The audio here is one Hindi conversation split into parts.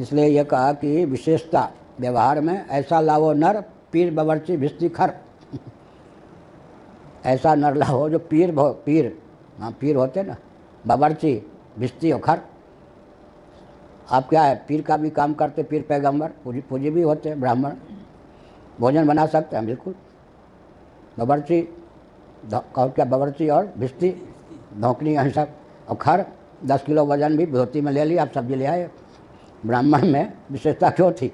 इसलिए ये कहा कि विशेषता व्यवहार में ऐसा लावो नर पीर बवर्ची भिस्ती खर। ऐसा नर लाओ जो पीर हाँ पीर होते ना, बवर्ची भिस्ती और खर। आप क्या है, पीर का भी काम करते, पीर पैगंबर पूजी भी होते, ब्राह्मण भोजन बना सकते हैं बिल्कुल। बवर्ची क्या, बवर्ची और भिस्ती धोकनी सब, और खर 10 किलो वजन भी धोती में ले लिया, आप सब्जी ले आए। ब्राह्मण में विशेषता क्यों थी?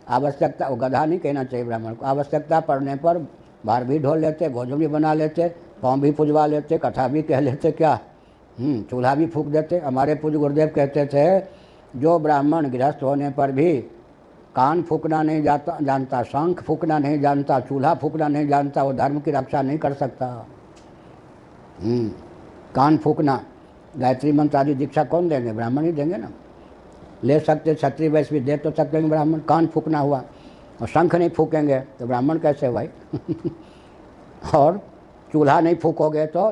आवश्यकता, वो गधा नहीं कहना चाहिए ब्राह्मण को, आवश्यकता पड़ने पर भार भी ढो लेते, भोजन भी बना लेते, पाँव भी पुजवा लेते, कथा भी कह लेते, क्या चूल्हा भी फूंक देते। हमारे पूज्य गुरुदेव कहते थे, जो ब्राह्मण गृहस्थ होने पर भी कान फूंकना नहीं जानता, शंख फूंकना नहीं जानता, चूल्हा फूंकना नहीं जानता, वो धर्म की रक्षा नहीं कर सकता। कान फूंकना, गायत्री मंत्र आदि दीक्षा कौन देंगे? ब्राह्मण ही देंगे ना। ले सकते क्षत्रिय वैश्य भी दे तो सकते हैं ब्राह्मण। कान फूंकना हुआ और शंख नहीं फूकेंगे तो ब्राह्मण कैसे भाई? और चूल्हा नहीं फूकोगे तो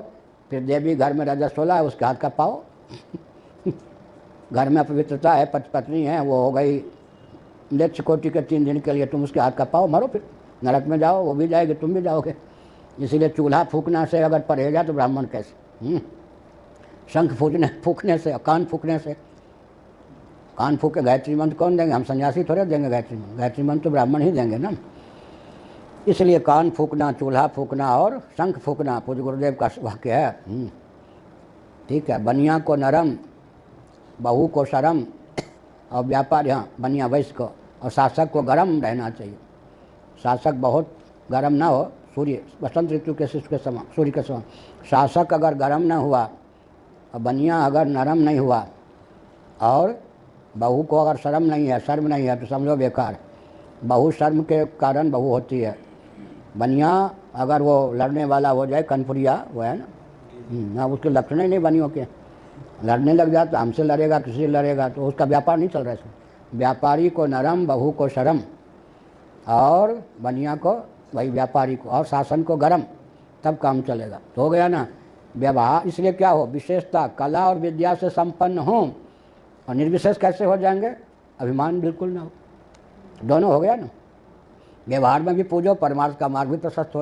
फिर देवी घर में रजस्वला है, उसके हाथ का पाओ। घर में अपवित्रता है, पत्नी है, वो हो गई लेक्ष कोटि के 3 दिन के लिए, तुम उसके हाथ का पाओ, मरो, फिर नरक में जाओ, वो भी जाएगी, तुम भी जाओगे। इसीलिए चूल्हा फूकना से अगर परहेज है तो ब्राह्मण कैसे? शंख फूकने से, कान फूकने से, कान फूक के गायत्री मंत्र कौन देंगे? हम सन्यासी थोड़े देंगे गायत्री मंत्र, गायत्री मंत्र तो ब्राह्मण ही देंगे ना। इसलिए कान फूकना, चूल्हा फूकना और शंख फूकना पूज्य गुरुदेव का वाक्य है। ठीक है। बनिया को नरम, बहू को शरम, और व्यापार, यहाँ बनिया वैश्य को, और शासक को गरम रहना चाहिए। शासक बहुत गरम ना हो, सूर्य बसंत ऋतु के शिष्य के समान, सूर्य के समान। शासक अगर गरम न हुआ और बनिया अगर नरम नहीं हुआ, और बहू को अगर शर्म नहीं है, शर्म नहीं है, तो समझो बेकार। बहू शर्म के कारण बहू होती है। बनिया अगर वो लड़ने वाला हो जाए, कनपुरिया वो है ना, उसके लक्षण ही नहीं बनियों के, लड़ने लग जाता, हमसे लड़ेगा, किसी से लड़ेगा, तो उसका व्यापार नहीं चल रहा है। व्यापारी को नरम, बहू को शर्म, और बनिया को, वही व्यापारी को, और शासन को गरम, तब काम चलेगा। तो हो गया ना व्यवहार। इसलिए क्या हो, विशेषता कला और विद्या से संपन्न हो, और निर्विशेष कैसे हो जाएंगे? अभिमान बिल्कुल ना हो। दोनों हो गया ना। व्यवहार में भी पूजो, परमार्थ का मार्ग भी प्रशस्त हो।